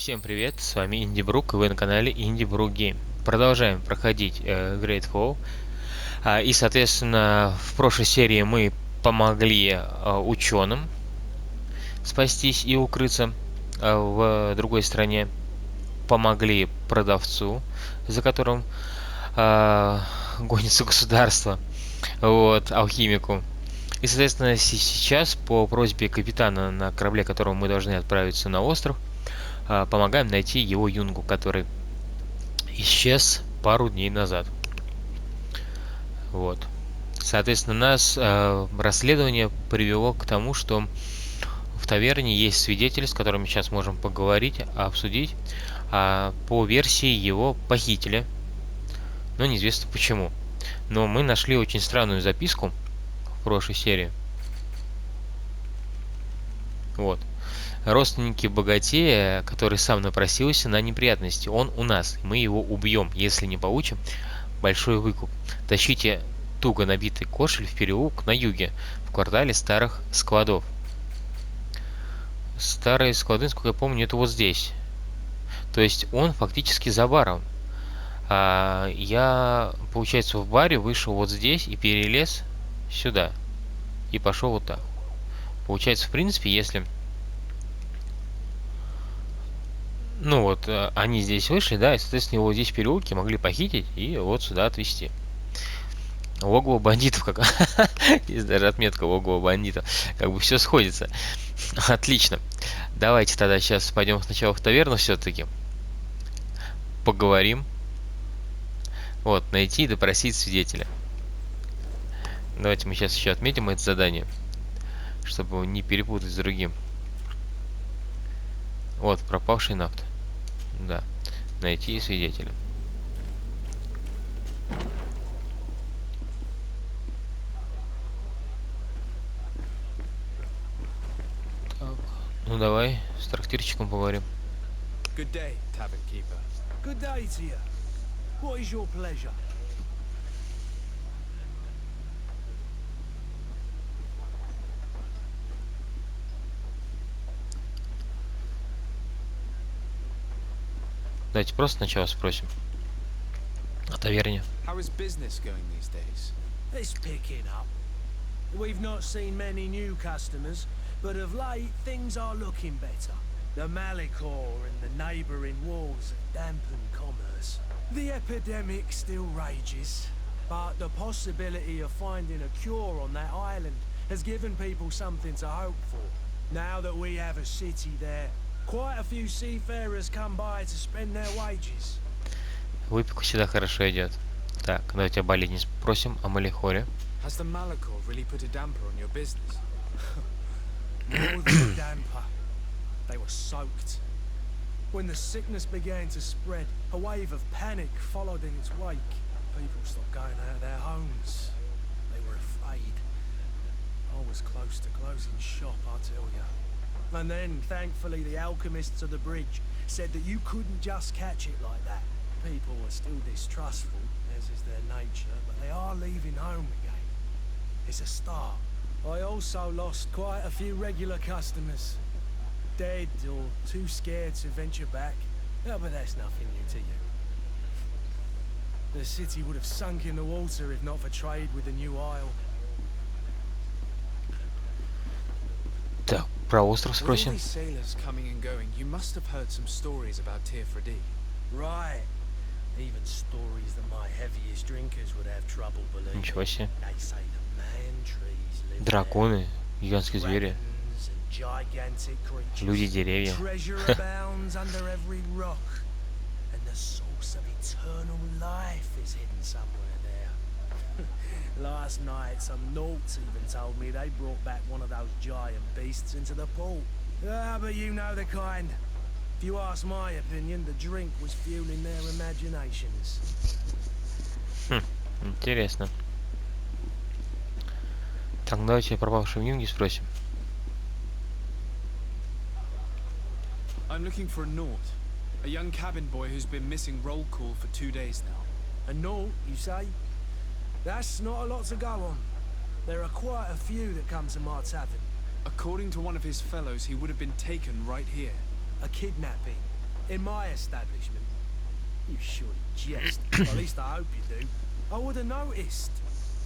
Всем привет, с вами Инди Bruck, и вы на канале Indi Bruck Game. Продолжаем проходить GreedFall. И, соответственно, в прошлой серии мы помогли ученым спастись и укрыться в другой стране. Помогли продавцу, за которым гонится государство, вот, алхимику. И, соответственно, сейчас по просьбе капитана на корабле, которому мы должны отправиться на остров, помогаем найти его юнгу, который исчез пару дней назад. Вот. Соответственно, нас расследование привело к тому, что в таверне есть свидетель, с которым сейчас можем поговорить, обсудить. По версии его похитили, но неизвестно почему. Но мы нашли очень странную записку в прошлой серии. Вот. Родственники богатея, который сам напросился на неприятности. Он у нас. Мы его убьем, если не получим большой выкуп. Тащите туго набитый кошель в переулок на юге, в квартале старых складов. Старые склады, насколько я помню, это вот здесь. То есть он фактически за баром. Я, получается, в баре вышел вот здесь и перелез сюда. И пошел вот так. Получается, в принципе, если... Ну вот, они здесь вышли, да, и, соответственно, его здесь в переулке могли похитить и вот сюда отвезти. Логово бандитов, как есть даже отметка логово бандитов. Как бы все сходится. Отлично. Давайте тогда сейчас пойдем сначала в таверну все-таки. Поговорим. Вот, найти и допросить свидетеля. Давайте мы сейчас еще отметим это задание, чтобы не перепутать с другим. Вот, пропавший нафт. Да. Найти свидетеля. Так. Ну давай, с трактирчиком поговорим. Good day, tavern keeper. Good day to you. What is your pleasure? Давайте просто сначала спросим о таверне. How is business going these days? It's picking up. We've not seen many new customers, but of late things are looking better. The Malicor and the neighbouring wars have dampened commerce. The epidemic still rages, but the possibility of finding a cure on that island has given people something to hope for. Now that we have a city there, quite a few seafarers come by to spend their wages. Выпивка всегда хорошо идет. Так, давайте о болезни спросим, о Малихоре. Has the Malicor really put a damper on your business? More than a damper. They were soaked. When the sickness began to spread, a wave of panic followed in its wake. People stopped going out of their homes. They were afraid. I was close to closing shop, I tell you. And then, thankfully, the alchemists of the bridge said that you couldn't just catch it like that. People are still distrustful, as is their nature, but they are leaving home again. It's a start. I also lost quite a few regular customers. Dead or too scared to venture back. Oh, but that's nothing new to you. The city would have sunk in the water if not for trade with the new isle. Так, про остров With all спросим. these sailors coming and going, you must have heard some stories about Tirfredi. Right. Even stories that my heaviest drinkers would have trouble believing. Ничего себе. They say that man trees live there. Драконы, гигантские звери, Dragons and gigantic creatures. люди, деревья. Treasure abounds under every rock, and the source of eternal life is hidden somewhere there. Last night, some Nauts even told me they brought back one of those giant beasts into the port. Ah, but you know the kind. If you ask my opinion, the drink was fueling their imaginations. Интересно. Так, давайте пропавшего юнги спросим. I'm looking for a Naut, a young cabin boy who's been missing roll call for 2 days now. A Naut, you say? That's not a lot to go on. There are quite a few that come to my tavern. According to one of his fellows, he would have been taken right here. A kidnapping. In my establishment? You surely jest. Well, at least I hope you do. I would have noticed.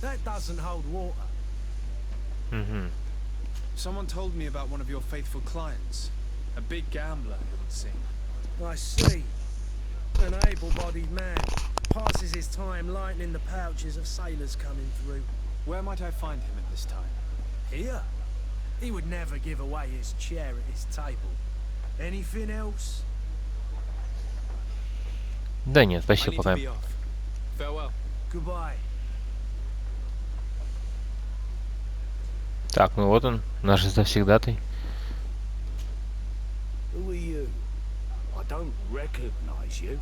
That doesn't hold water. Someone told me about one of your faithful clients. A big gambler, it would seem. I see. An able-bodied man. Passes his time lightening the pouches of sailors coming through. Where might I find him at this time? Here? He would never give away his chair at his table. Anything else? Да нет, I спасибо, need to пока. be off. Farewell. Goodbye. Так, ну вот он, наш завсегдатый. Who are you? I don't recognize you.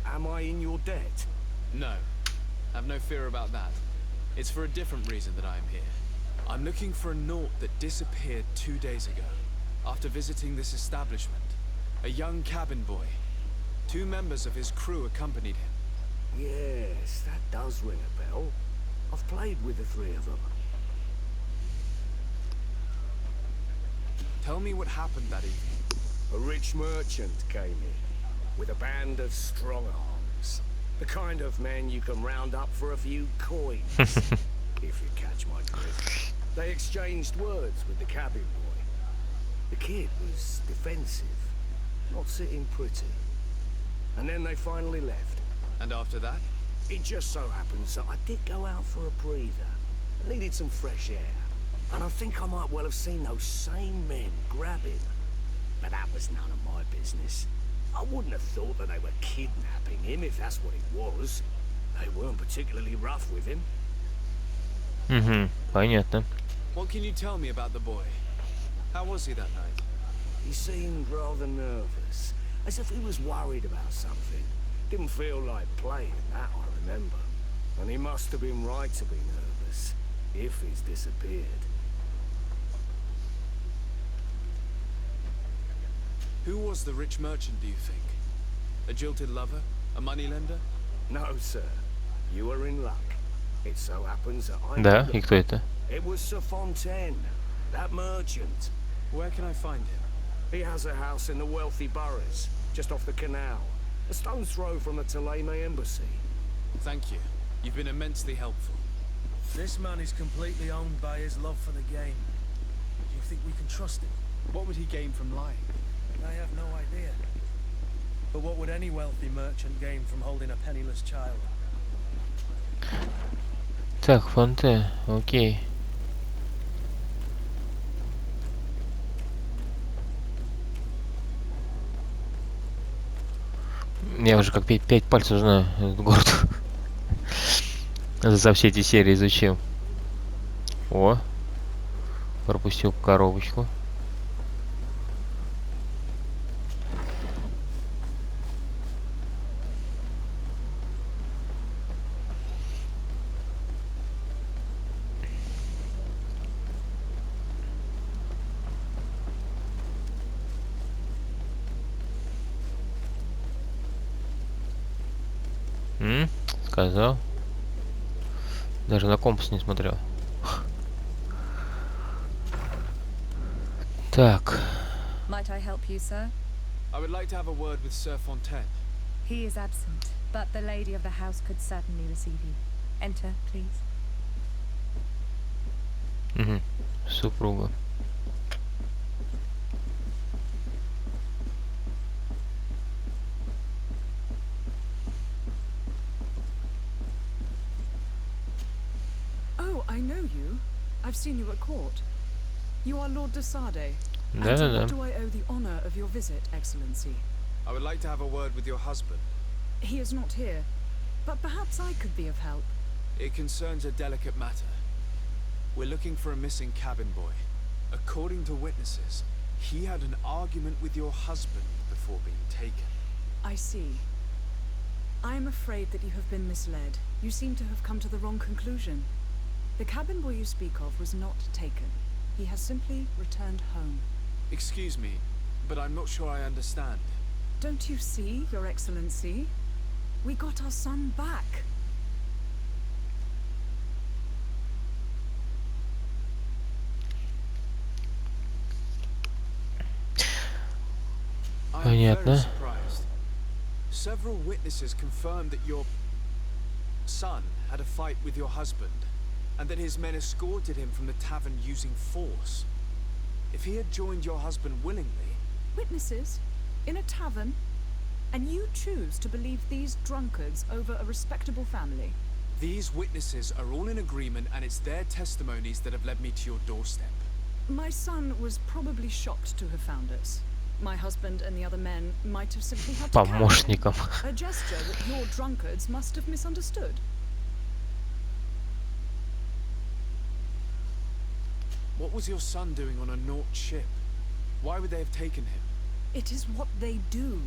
Am I in your debt? No. Have no fear about that. It's for a different reason that I am here. I'm looking for a naught that disappeared 2 days ago, after visiting this establishment. A young cabin boy. 2 members of his crew accompanied him. Yes, that does ring a bell. I've played with the 3 of them. Tell me what happened that evening. A rich merchant came in, with a band of strong arms. The kind of men you can round up for a few coins, if you catch my drift. They exchanged words with the cabin boy. The kid was defensive, not sitting pretty. And then they finally left. And after that? It just so happens that I did go out for a breather. I needed some fresh air. And I think I might well have seen those same men grab him. But that was none of my business. I wouldn't have thought that they were kidnapping him if that's what it was. They weren't particularly rough with him. Понятно. What can you tell me about the boy? How was he that night? He seemed rather nervous, as if he was worried about something. Didn't feel like playing, that I remember. And he must have been right to be nervous, if he's disappeared. Who was the rich merchant, do you think? A jilted lover? A moneylender? No, sir. You are in luck. It so happens that I... Да, и кто это? It was Sir Fontaine, that merchant. Where can I find him? He has a house in the wealthy boroughs, just off the canal. A stone's throw from the Theleme embassy. Thank you. You've been immensely helpful. This man is completely owned by his love for the game. Do you think we can trust him? What would he gain from lying? I have no idea. But what would any wealthy merchant gain from holding a penniless child? Так, Фонте, окей. Я уже как 5 пальцев знаю этот город. За все эти серии изучил. О, пропустил коробочку. Сказал. Даже на компас не смотрел. Так. Might I help you, sir? I would like to have a word with Sir Fontaine. He is absent, but the lady of the house could certainly receive you. Enter, please. Супруга. Oh, I know you. I've seen you at court. You are Lord de Sade. And to Да-да-да. what do I owe the honor of your visit, Excellency? I would like to have a word with your husband. He is not here, but perhaps I could be of help. It concerns a delicate matter. We're looking for a missing cabin boy. According to witnesses, he had an argument with your husband before being taken. I see. I am afraid that you have been misled. You seem to have come to the wrong conclusion. The cabin boy you speak of was not taken. He has simply returned home. Excuse me, but I'm not sure I understand. Don't you see, Your Excellency? We got our son back. I'm Понятно. very surprised. Several witnesses confirmed that your son had a fight with your husband, and that his men escorted him from the tavern using force. If he had joined your husband willingly... Witnesses? In a tavern? And you choose to believe these drunkards over a respectable family? These witnesses are all in agreement, and it's their testimonies that have led me to your doorstep. My son was probably shocked to have found us. My husband and the other men might have simply had to carry him. Помощником. A gesture that your drunkards must have misunderstood. What was your son doing on a Naut ship? Why would they have taken him? It is what they do.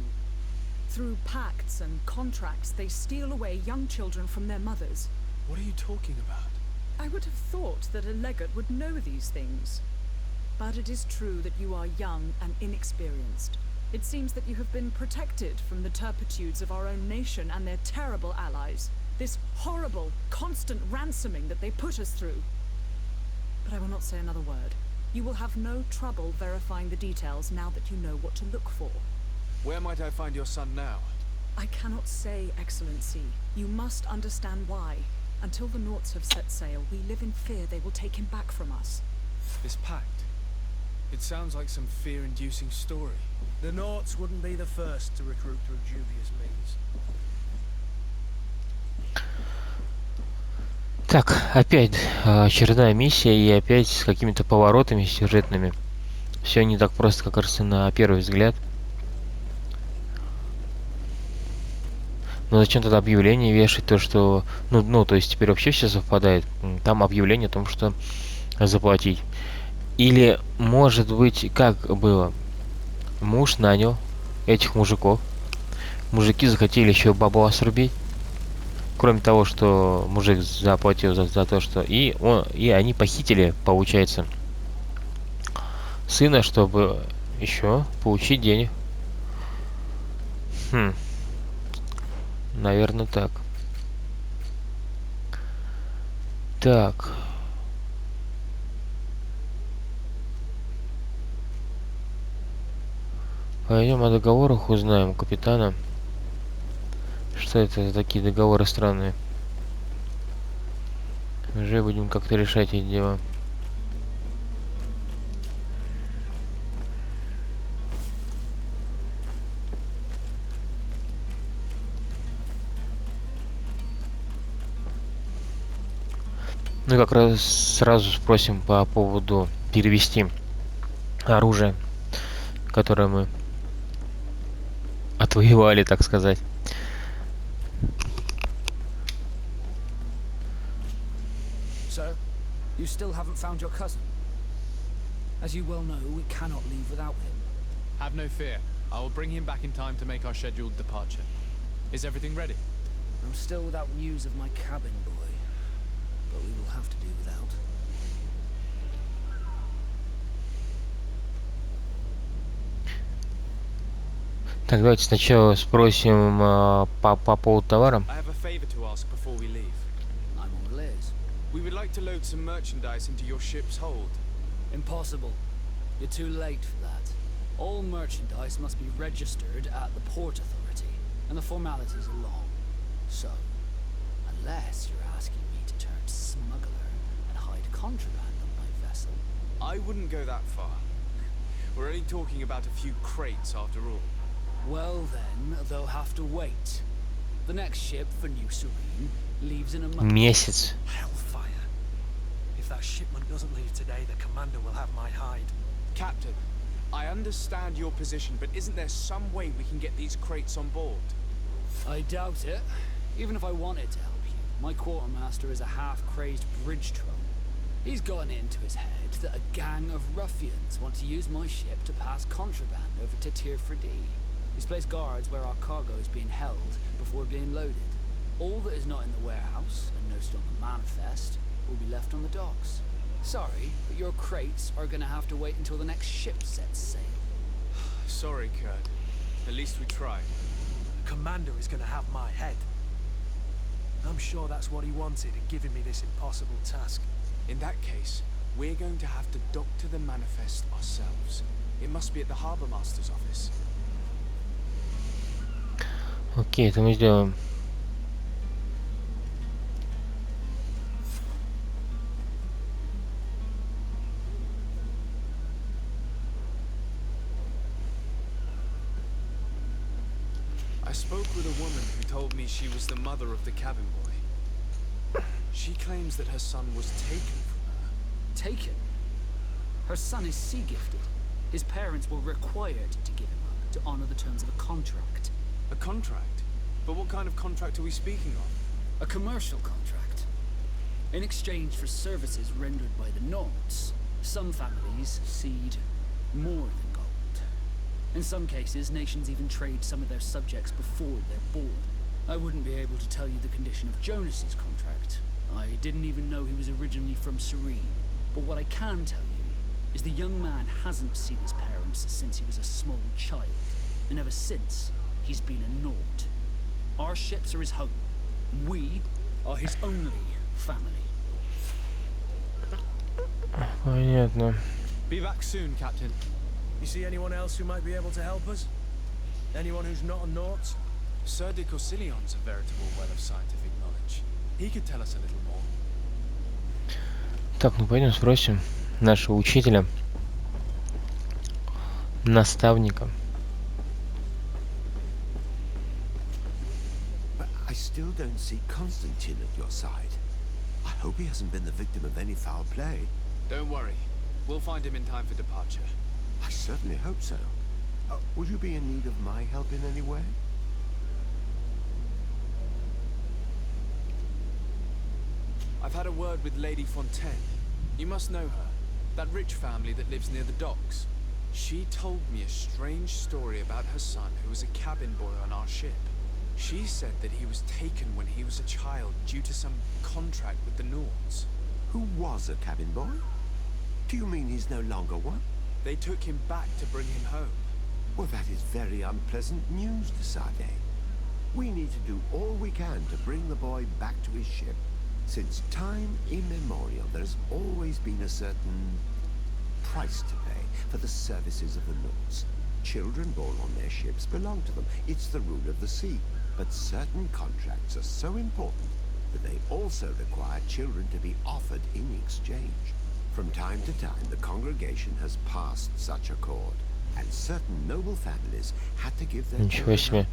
Through pacts and contracts, they steal away young children from their mothers. What are you talking about? I would have thought that a legate would know these things. But it is true that you are young and inexperienced. It seems that you have been protected from the turpitudes of our own nation and their terrible allies. This horrible, constant ransoming that they put us through. But I will not say another word. You will have no trouble verifying the details now that you know what to look for. Where might I find your son now? I cannot say, Excellency. You must understand why. Until the Nauts have set sail, we live in fear they will take him back from us. This pact. It sounds like some fear-inducing story. The Nauts wouldn't be the first to recruit through dubious means. Так, опять очередная миссия и опять с какими-то поворотами сюжетными. Все не так просто, как кажется на первый взгляд. Но зачем тогда объявление вешать, то что... Ну, то есть теперь вообще все совпадает. Там объявление о том, что заплатить. Или, может быть, как было? Муж нанял этих мужиков. Мужики захотели еще бабла срубить. Кроме того, что мужик заплатил за то, что... И они похитили, получается, сына, чтобы еще получить денег. Наверное, так. Так. Пойдем о договорах, узнаем у капитана. Что это за такие договоры странные? Уже будем как-то решать эти дела. Ну, как раз сразу спросим по поводу перевести оружие, которое мы отвоевали, так сказать. So, you still haven't found your cousin? As you well know, we cannot leave without him. Have no fear. I will bring him back in time to make our scheduled departure. Is everything ready? I'm still without news of my cabin boy, but we will have to do without. Так, давайте сначала спросим по поводу товара. I have a favor to ask before we leave. I'm all ears. We would like to load some merchandise into your ship's hold. Impossible. You're too late for that. All merchandise must be registered at the Port Authority, and the formalities are long. So, unless you're asking me to turn smuggler and hide contraband on my vessel... I wouldn't go that far. We're only talking about a few crates after all. Well then, they'll have to wait. The next ship for New Serene leaves in a month. Месяц. Hellfire. If that shipment doesn't leave today, the commander will have my hide. Captain, I understand your position, but isn't there some way we can get these crates on board? I doubt it. Even if I wanted to help you, my quartermaster is a half-crazed bridge troll. He's gotten it into his head that a gang of ruffians want to use my ship to pass contraband over to Tier 4D. He's placed guards where our cargo is being held before being loaded. All that is not in the warehouse, and no still on the manifest, will be left on the docks. Sorry, but your crates are gonna have to wait until the next ship sets sail. Sorry, Kurt. At least we tried. The commander is going to have my head. I'm sure that's what he wanted in giving me this impossible task. In that case, we're going to have to doctor the manifest ourselves. It must be at the Harbour Master's office. Окей, это мы сделаем. I spoke with a woman who told me she was the mother of the cabin boy. She claims that her son was taken from her. Taken? Her son is sea gifted. His parents were required to give him up to honor the terms of a contract. A contract? But what kind of contract are we speaking of? A commercial contract. In exchange for services rendered by the Nords, some families cede more than gold. In some cases, nations even trade some of their subjects before they're born. I wouldn't be able to tell you the condition of Jonas's contract. I didn't even know he was originally from Serene. But what I can tell you is the young man hasn't seen his parents since he was a small child. And ever since, he's been a Nord. Our ships are his home. We are his only family. Понятно. Be back soon, Captain. You see anyone else who might be able to help us? Anyone who's not a Naut? Sir de Corsillion's a veritable well of scientific knowledge. He could tell us a little more. Так, ну пойдем спросим нашего учителя, наставника. But I still don't see Constantine at your side. I hope he hasn't been the victim of any foul play. Don't worry. We'll find him in time for departure. I certainly hope so. Would you be in need of my help in any way? I've had a word with Lady Fontaine. You must know her. That rich family that lives near the docks. She told me a strange story about her son who was a cabin boy on our ship. She said that he was taken when he was a child due to some contract with the Nords. Who was a cabin boy? Do you mean he's no longer one? They took him back to bring him home. Well, that is very unpleasant news, de Sade. We need to do all we can to bring the boy back to his ship. Since time immemorial, there has always been a certain price to pay for the services of the Nords. Children born on their ships belong to them. It's the rule of the sea. But certain contracts are so important that they also require children to be offered in exchange. From time to time, the congregation has passed such accord, and certain noble families had to give their Ничего себе. children.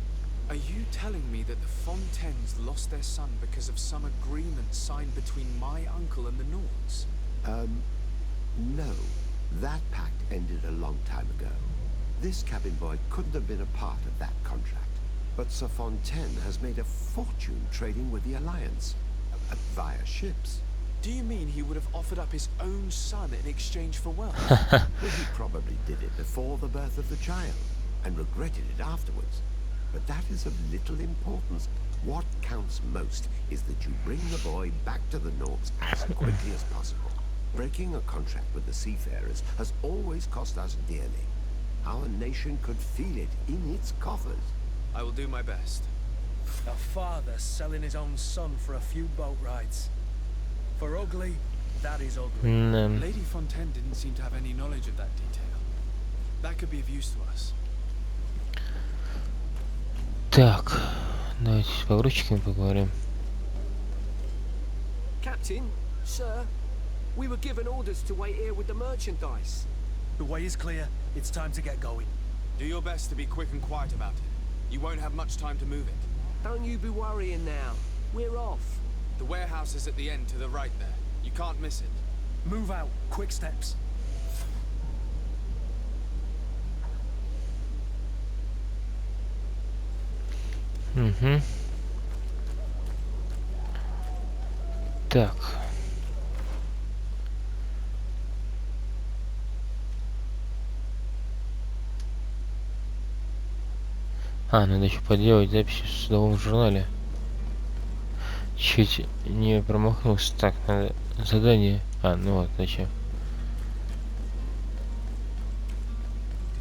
Are you telling me that the Fontaines lost their son because of some agreement signed between my uncle and the Nords? No. That pact ended a long time ago. This cabin boy couldn't have been a part of that contract. But Sir Fontaine has made a fortune trading with the Alliance, via ships. Do you mean he would have offered up his own son in exchange for wealth? Well, he probably did it before the birth of the child, and regretted it afterwards. But that is of little importance. What counts most is that you bring the boy back to the Nords as quickly as possible. Breaking a contract with the seafarers has always cost us dearly. Our nation could feel it in its coffers. I will do my best. A father selling his own son for a few boat rides. For ugly, that is ugly. Lady Fontaine didn't seem to have any knowledge of that detail. That could be of use to us. Так, давайте с погрузчиками поговорим. Captain, sir, we were given orders to wait here with the merchandise. The way is clear. It's time to get going. Do your best to be quick and quiet about it. You won't have much time to move it. Don't you be worrying now. We're off. The warehouse is at the end to the right there. You can't miss it. Move out. Quick steps. Угу. Так. Надо еще поделать записи в судовом журнале. Чуть не промахнулся. Так, надо задание. Ну вот, зачем?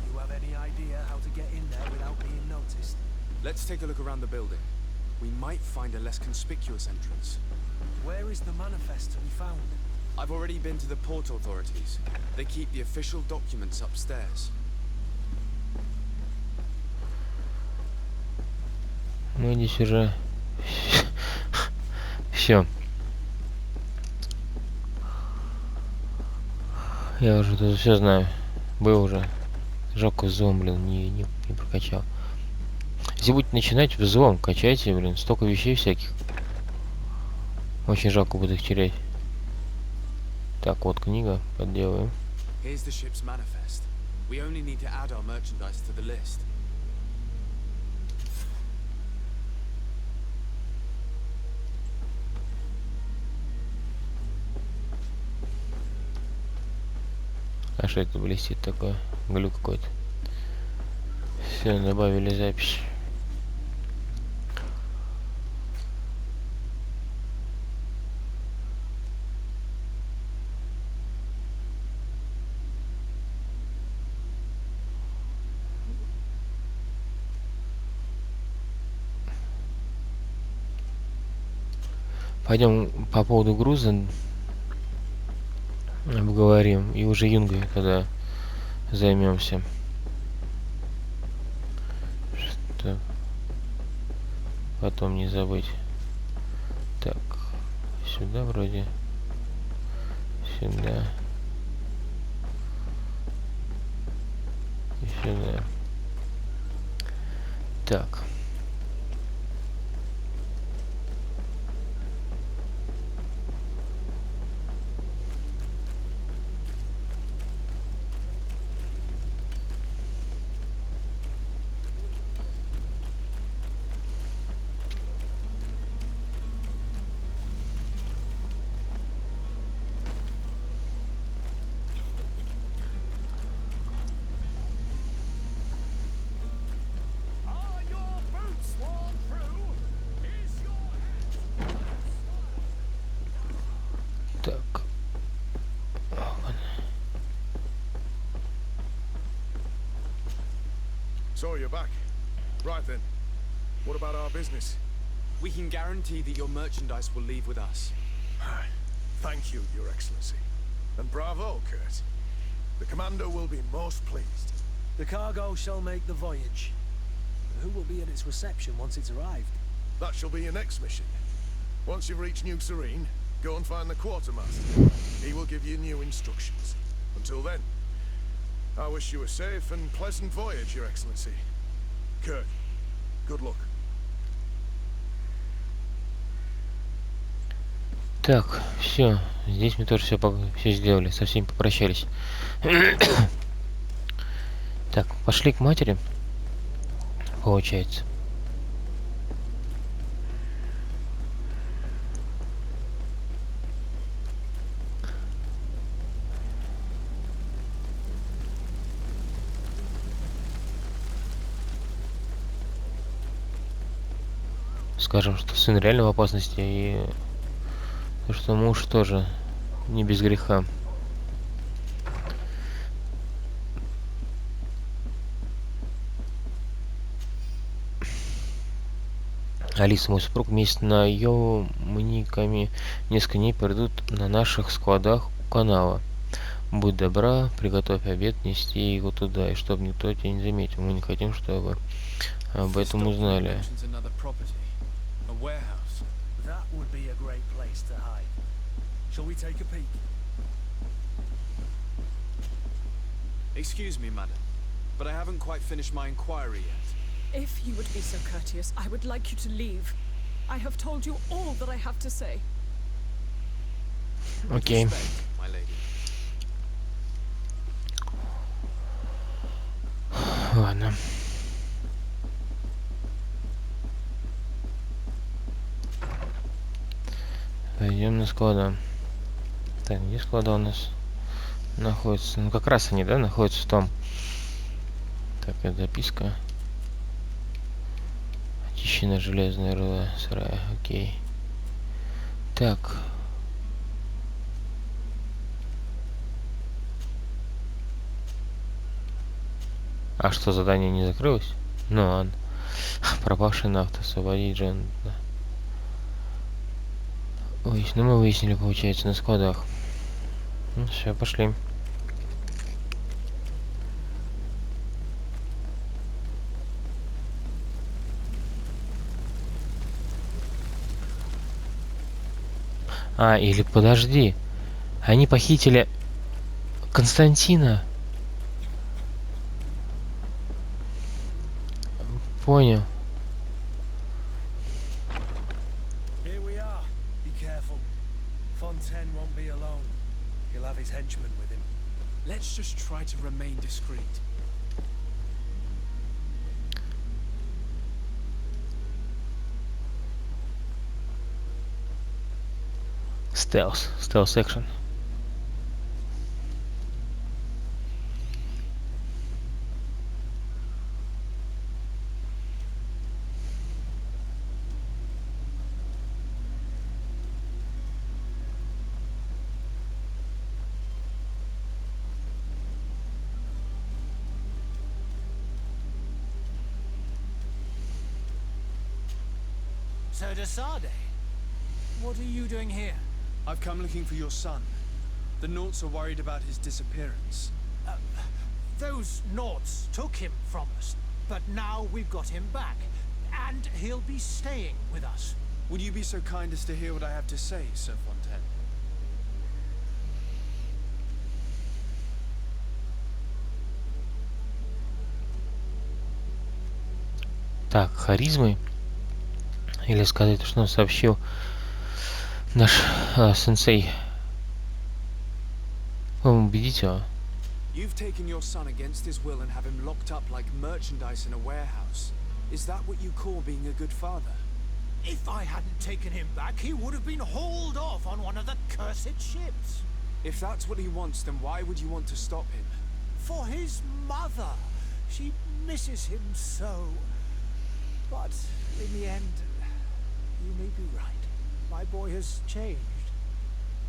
Do you have any idea how to get in there without being noticed? Let's take a look around the building. We might find a less conspicuous entrance. Where is the manifest to be found? I've already been to the port authorities. They keep the official documents upstairs. Мы здесь уже... Все. Я уже тут все знаю. Был уже. Жалко взлом, блин, не прокачал. Если будете начинать, взлом качайте, блин. Столько вещей всяких. Очень жалко будет их терять. Так, вот книга. Подделаем. Here's the ship's manifest. We only need to add our merchandise to the list. А что это блестит такое? Глюк какой-то. Все, добавили запись. Пойдем по поводу груза обговорим, и уже юнгой тогда займемся. Что потом не забыть. Так, сюда вроде. Сюда. И сюда. Так. Так. So you're back. Right then. What about our business? We can guarantee that your merchandise will leave with us. Thank you, Your Excellency. And bravo, Kurt. The commander will be most pleased. The cargo shall make the voyage. Who will be at its reception once it's arrived? That shall be your next mission. Once you've reached New Serene, go and find the quartermaster. He will give you new instructions. Until then, I wish you a safe and pleasant voyage, Your Excellency. Kurt, good luck. Так, все. Здесь мы тоже все сделали, со всеми попрощались. Так, пошли к матери. Получается. Скажем, что сын реально в опасности, и что муж тоже не без греха. Алиса, мой супруг вместе с наемниками несколько дней придут на наших складах у канала. Будь добра, приготовь обед, нести его туда, и чтобы никто тебя не заметил. Мы не хотим, чтобы об этом узнали. That would be a great place to hide. Shall we take a peek? Excuse me, madam, but I haven't quite finished my inquiry yet. If you would be so courteous, I would like you to leave. I have told you all that I have to say. Окей. Respect, my lady. Ладно. Пойдем на склада. Так, где склада у нас находятся? Ну, как раз они, да, находятся в том. Так, это записка. Очищена железная руда сарая. Окей. Так. А что, задание не закрылось? Ну ладно. Пропавший нафта. Освободить Джен. Ой, ну мы выяснили, получается, на складах. Ну все, пошли. А, или подожди. Они похитили Константина. Понял. Here we are. Be careful. Fontaine won't be alone. He'll have his henchmen with him. Let's just try to remain discreet. Stealth action. So Desade, what are you doing here? I've come looking for your son. The Naughts are worried about his disappearance. Those Naughts took him from us, but now we've got him back, and he'll be staying with us. Would you be so kind as to hear what I have to say, Sir Fontaine? Так, харизмой. Или сказать, что он сообщил наш сенсей. Убедите его. You've taken your son against his will and have him locked up like merchandise in a warehouse. Is that what you call being a good father? If I hadn't taken him back, he would have been hauled off on one of the cursed ships. If that's what he wants, then why would you want to stop him? For his mother. She misses him so. But in the end, you may be right. My boy has changed.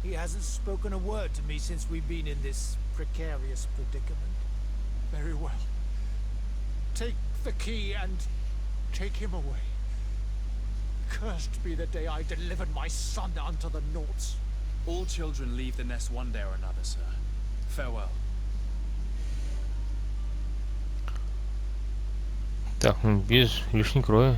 He hasn't spoken a word to me since we've been in this precarious predicament. Very well. Take the key and take him away. Cursed be the day I delivered my son unto the Naughts. All children leave the nest one day or another, sir. Farewell. Так, без лишней крови.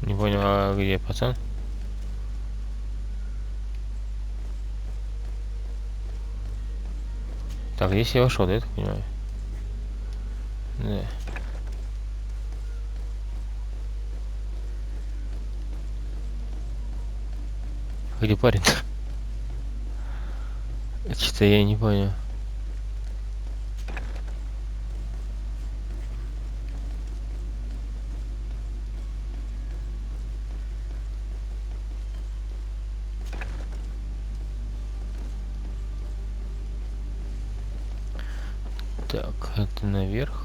Не понял, а где пацан? Так, здесь я вошел, да, я так понимаю? Да. Где парень-то? Что-то я не понял. Так, это наверх.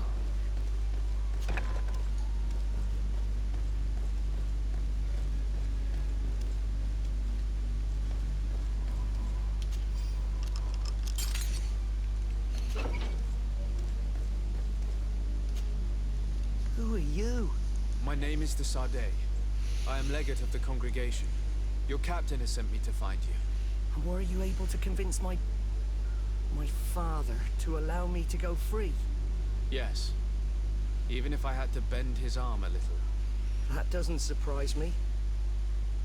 Who are you? My name is Desade. I am legate of the congregation. Your captain has sent me to find you. And were you able to convince my father to allow me to go free? Yes. Even if I had to bend his arm a little. That doesn't surprise me.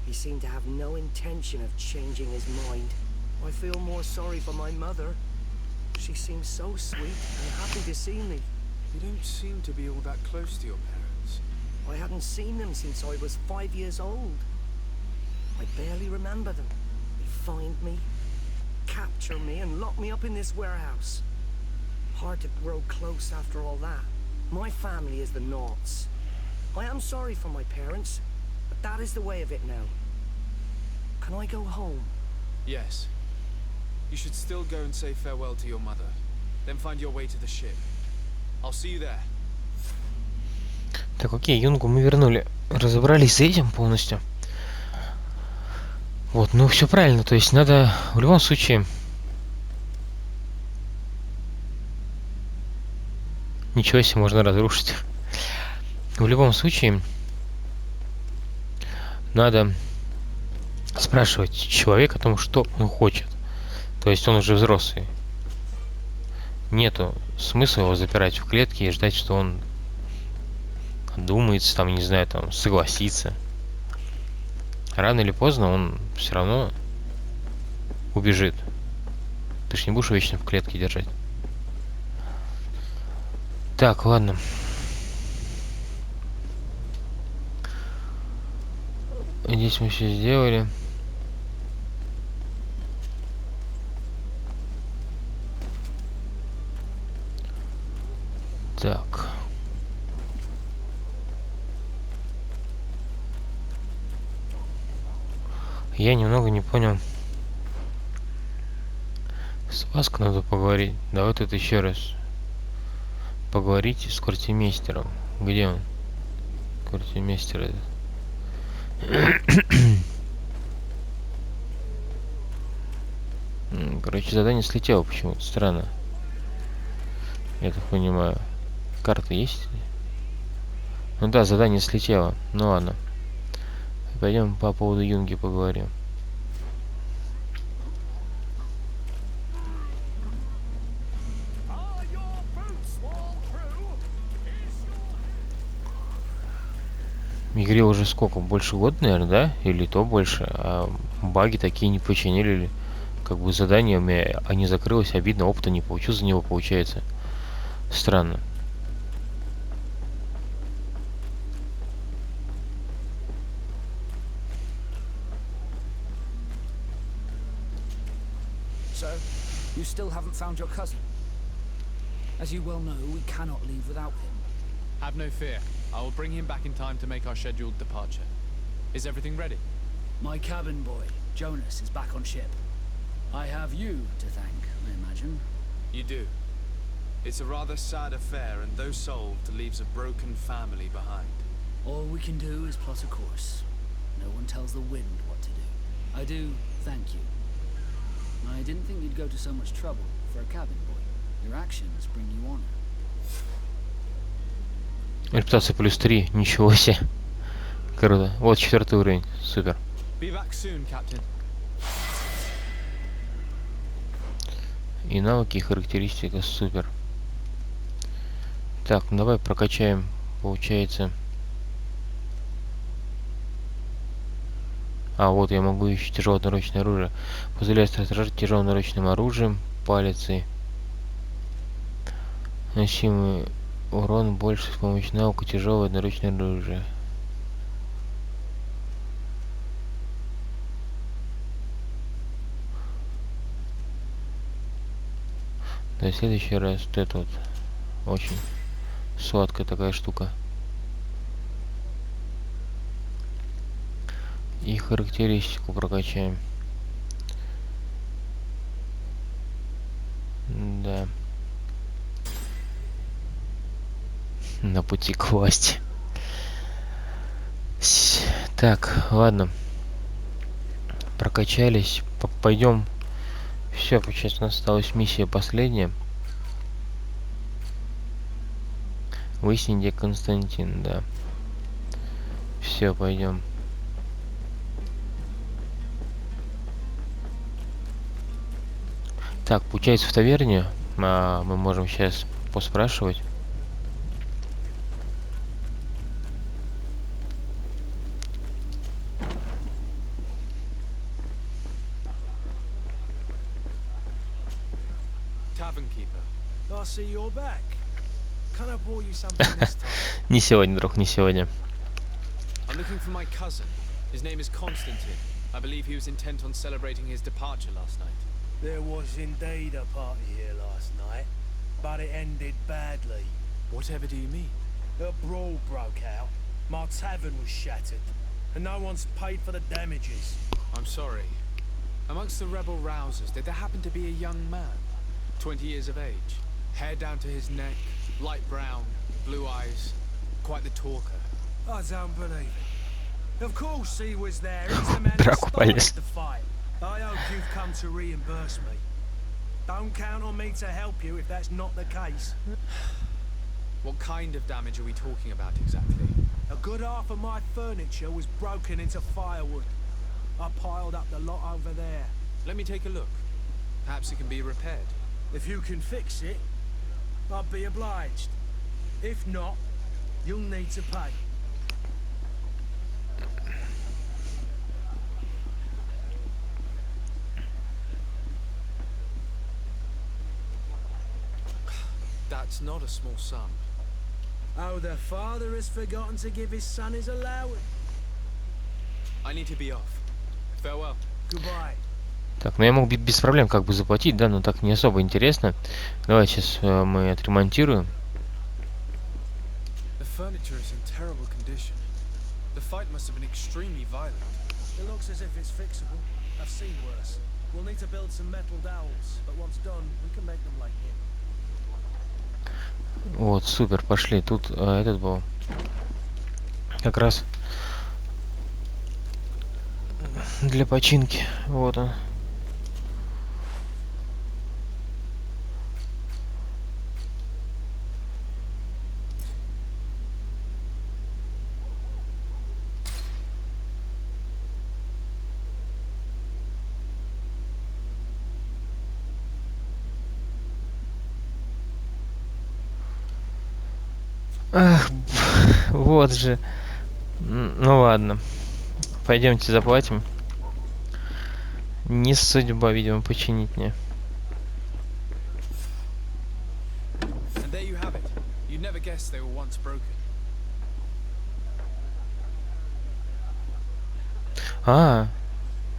He seemed to have no intention of changing his mind. I feel more sorry for my mother. She seems so sweet and happy to see me. You don't seem to be all that close to your parents. I hadn't seen them since I was 5 years old. I barely remember them. They find me, capture me, and lock me up in this warehouse. Hard to grow close after all that. My family is the Naughts. I am sorry for my parents, but that is the way of it now. Can I go home? Yes. You should still go and say farewell to your mother. Then find your way to the ship. I'll see you there. Так, окей, юнгу мы вернули. Разобрались с этим полностью. Вот, ну все правильно. То есть надо в любом случае... Ничего себе, можно разрушить. В любом случае, надо спрашивать человека о том, что он хочет. То есть он уже взрослый. Нету смысла его запирать в клетке и ждать, что он думается, там, не знаю, там, согласится. Рано или поздно он все равно убежит. Ты ж не будешь вечно в клетке держать. Так, ладно. Здесь мы все сделали. Так. Я немного не понял. С Васко надо поговорить. Давай тут еще раз. Поговорите с квартирмейстером. Где он? Квартирмейстер этот. Короче, задание слетело почему-то. Странно. Я так понимаю. Карта есть? Ну да, задание слетело. Ну ладно. Пойдем по поводу юнги поговорим. Игре уже сколько? Больше года, наверное, да? Или то больше. А баги такие не починили. Как бы заданиями не закрылось, обидно, опыта не получил за него, получается. Странно. So, you still haven't found your cousin? As you well know, we cannot leave without him. Have no fear. I will bring him back in time to make our scheduled departure. Is everything ready? My cabin boy, Jonas, is back on ship. I have you to thank, I imagine. You do. It's a rather sad affair, and though solved, leaves a broken family behind. All we can do is plot a course. No one tells the wind what to do. I do thank you. I didn't think you'd go to so much trouble for a cabin boy. Your actions bring you honor. Репутация +3, ничего себе. Круто. Вот 4-й уровень. Супер. Be back soon, Captain. И навыки, и характеристика супер. Так, ну давай прокачаем, получается. А, вот я могу еще тяжелое одноручное оружие. Позволяет сражать тяжелым одноручным оружием, палицей. Носимый урон больше с помощью навыка тяжелое одноручное оружие. Да, в следующий раз вот это вот очень сладкая такая штука. И характеристику прокачаем. Да. На пути к власти. Так, ладно. Прокачались. Пойдем. Все, получается, у нас осталась миссия последняя. Выяснить, где Константин, да. Все, пойдем. Так, получается, в таверне мы можем сейчас поспрашивать. I see you're back. Can I pour you something this time? Не сегодня, друг, не сегодня. I'm looking for my cousin. His name is Constantine. I believe he was intent on celebrating his departure last night. There was indeed a party here last night, but it ended badly. Whatever do you mean? A brawl broke out. My tavern was shattered, and no one's paid for the damages. I'm sorry. Amongst the rebel rousers, did there happen to be a young man? 20 years of age. Hair down to his neck, light brown, blue eyes. Quite the talker. I don't believe it. Of course he was there. He's the man who Bruck started полез. the fight. I hope you've come to reimburse me. Don't count on me to help you if that's not the case. What kind of damage are we talking about exactly? A good half of my furniture was broken into firewood. I piled up the lot over there. Let me take a look. Perhaps it can be repaired. If you can fix it, I'd be obliged. If not, You'll need to pay. That's not a small sum. Oh, the father has forgotten to give his son his allowance. I need to be off. Farewell. Goodbye. Так, ну я мог без проблем как бы заплатить, да, но так не особо интересно. Давай сейчас мы отремонтируем. The furniture is in terrible condition. The fight must have been extremely violent. It looks as if it's fixable. I've seen worse. We'll need to build some metal dowels, but once done, we can make them like him. Вот, супер, пошли. Тут этот был как раз для починки. Вот он. Ах, вот же. Ну ладно. Пойдемте заплатим. Не судьба, видимо, починить мне. And there you have it. You'd never guess they were once broken. А,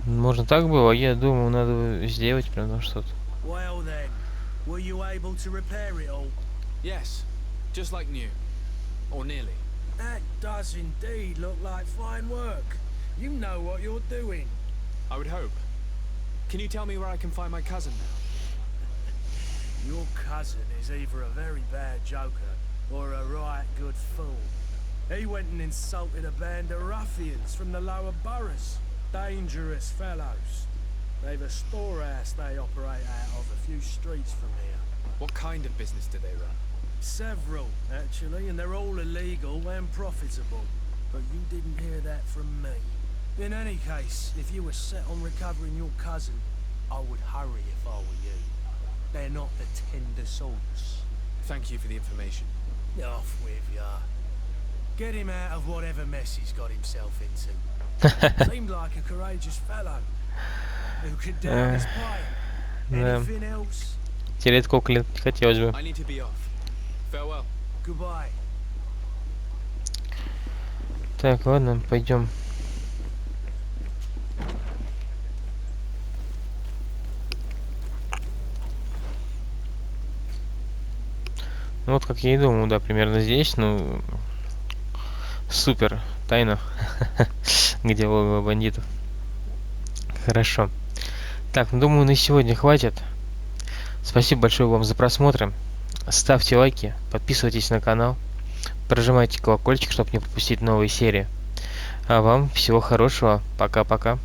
можно так было? Я думал, надо сделать прям что-то. Well then, were you able to repair it all? Yes, just like new. Or nearly. That does indeed look like fine work. You know what you're doing. I would hope. Can you tell me where I can find my cousin now? Your cousin is either a very bad joker or a right good fool. He went and insulted a band of ruffians from the lower boroughs. Dangerous fellows. They've a storehouse they operate out of a few streets from here. What kind of business do they run? Several, actually, and they're all illegal and profitable. But you didn't hear that from me. In any case, if you were set on recovering your cousin, I would hurry if I were you. They're not the tender sorts. Thank you for the information. Off with ya. Get him out of whatever mess he's got himself into. Seemed like a courageous fellow. Who could down his pipe. Anything else? Терять сколько лет не хотелось бы. I need to be off. Farewell. Goodbye. Так, ладно, пойдем. Ну, вот как я и думал, да, примерно здесь, ну, супер, тайна, где логово бандитов. Хорошо. Так, ну, думаю, на сегодня хватит. Спасибо большое вам за просмотр. Ставьте лайки, подписывайтесь на канал, прожимайте колокольчик, чтобы не пропустить новые серии. А вам всего хорошего. Пока-пока.